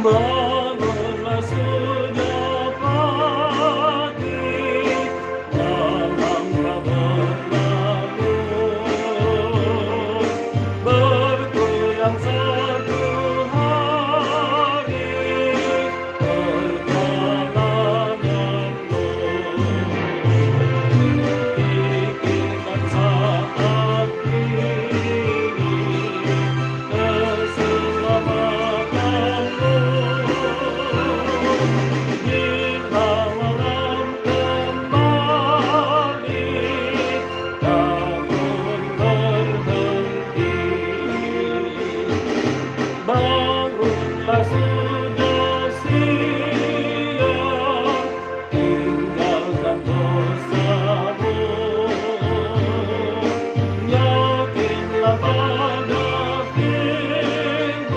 Bangunlah sudah pagi, malamlah berlalu, berkurang satu hari perjalananmu. Pikirkan saat ini keselamatanmu. Bila malam kembali, namun berhenti, bangunlah sudah siang, tinggalkan dosamu, yakinlah pada firman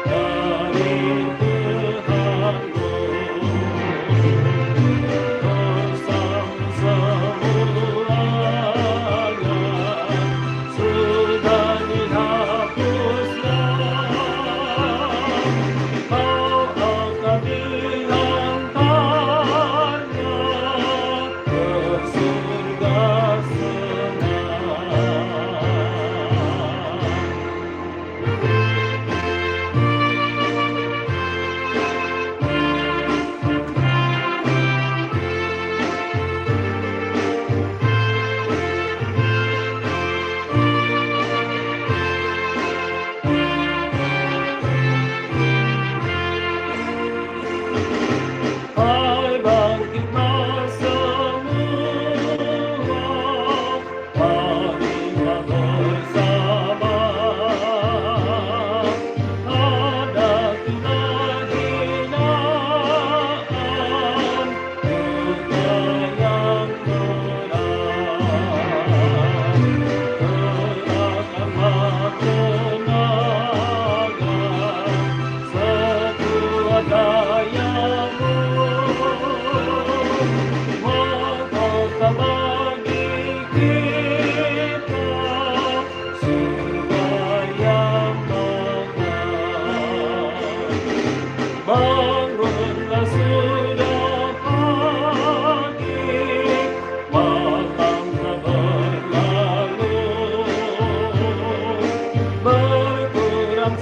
dari Tuhanmu. Dosamu semuanya sudah dihapuskan, kau akan dihantarnya ke surga senang. Hai bangkitlah semua, marilah bersama, hadapilah hinaan dunia yang berat. Kerahkanlah tenaga sekuat dayamu, maka bagi kita surga yang megah. Bangunlah sudah pagi, malamlah berlalu, berkurang